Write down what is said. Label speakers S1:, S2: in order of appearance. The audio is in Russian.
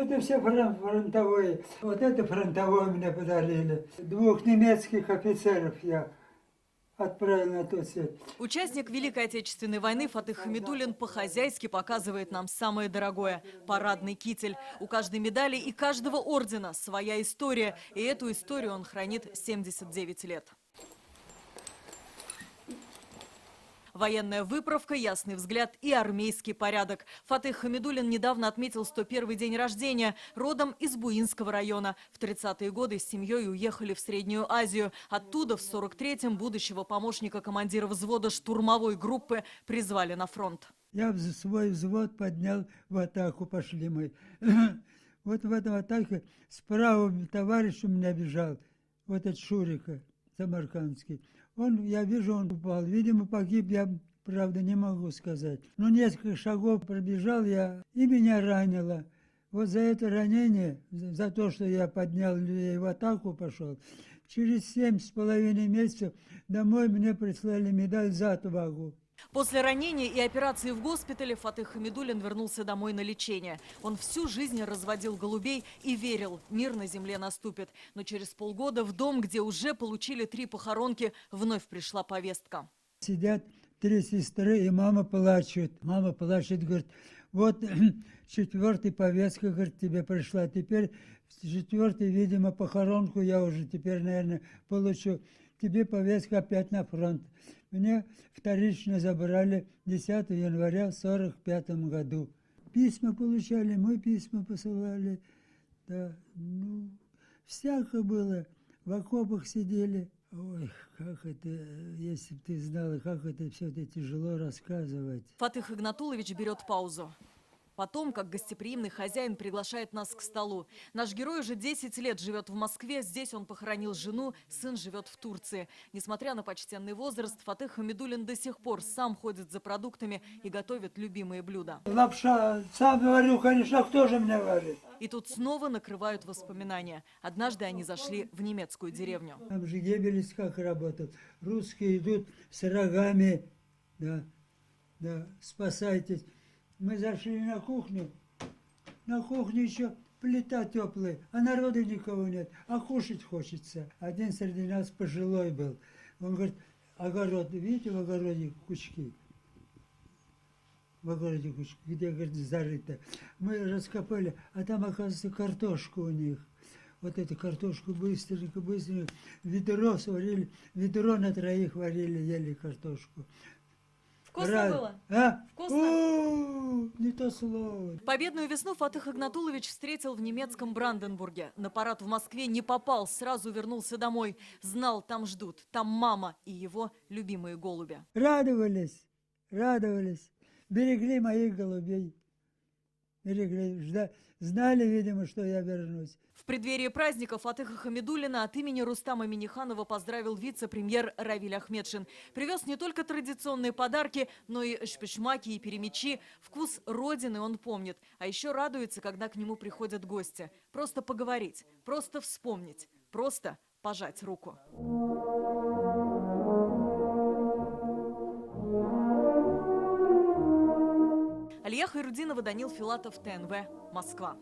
S1: это все фронтовые. Вот это фронтовое мне подарили. 2 немецких офицеров я отправил на тот свет.
S2: Участник Великой Отечественной войны Фатых Хамидуллин по-хозяйски показывает нам самое дорогое – парадный китель. У каждой медали и каждого ордена своя история. И эту историю он хранит 79 лет. Военная выправка, ясный взгляд и армейский порядок. Фатых Хамидуллин недавно отметил 101-й день рождения. Родом из Буинского района. В 30-е годы с семьей уехали в Среднюю Азию. Оттуда в 43-м будущего помощника командира взвода штурмовой группы призвали на фронт.
S1: Я свой взвод поднял в атаку, пошли мы. Вот в этом атаке справа товарищ у меня бежал, вот этот Шурика Самаркандский. Я вижу, он упал. Видимо, погиб, я, правда, не могу сказать. Но несколько шагов пробежал я, и меня ранило. Вот за это ранение, за то, что я поднял людей в атаку пошел, через 7,5 месяцев домой мне прислали медаль за отвагу.
S2: После ранения и операции в госпитале Фатых Хамидуллин вернулся домой на лечение. Он всю жизнь разводил голубей и верил, мир на земле наступит. Но через полгода в дом, где уже получили 3 похоронки, вновь пришла повестка.
S1: Сидят 3 сестры, и мама плачет. Мама плачет, говорит, вот 4-я повестка, говорит, тебе пришла. Теперь в 4-й, видимо, похоронку я уже теперь, наверное, получу. Тебе повестка опять на фронт. Меня вторично забрали 10 января в 1945 году. Письма получали, мы письма посылали. Да, ну, всяко было. В окопах сидели. Ой, как это, если бы ты знала, как это все это тяжело рассказывать.
S2: Фатых Игнатулович берет паузу. Потом, как гостеприимный хозяин, приглашает нас к столу. Наш герой уже 10 лет живет в Москве. Здесь он похоронил жену, сын живет в Турции. Несмотря на почтенный возраст, Фатых Хамидуллин до сих пор сам ходит за продуктами и готовит любимые блюда.
S1: Лапша, сам варю, конечно, кто же мне варит?
S2: И тут снова накрывают воспоминания. Однажды они зашли в немецкую деревню.
S1: Там же Геббельс как работал. Русские идут с рогами, да, спасайтесь. Мы зашли на кухню еще плита теплая, а народа никого нет, а кушать хочется. Один среди нас пожилой был. Он говорит, огород, видите, в огороде кучки? В огороде кучки, где, говорит, зарыто. Мы раскопали, а там, оказывается, картошка у них. Вот эту картошку быстренько, ведро сварили, ведро на 3 варили, ели картошку.
S2: Вкусно было?
S1: А?
S2: Вкусно?
S1: О, не то слово.
S2: Победную весну Фатых Игнатулович встретил в немецком Бранденбурге. На парад в Москве не попал, сразу вернулся домой. Знал, там ждут, там мама и его любимые голуби.
S1: Радовались, берегли моих голубей. Знали, видимо, что я вернусь.
S2: В преддверии праздника Фатыха Хамидуллина от имени Рустама Минниханова поздравил вице-премьер Равиль Ахмедшин. Привез не только традиционные подарки, но и шпичмаки и перемечи. Вкус родины он помнит. А еще радуется, когда к нему приходят гости. Просто поговорить, просто вспомнить, просто пожать руку. Алия Хайрудинова, Данил Филатов, ТНВ, Москва.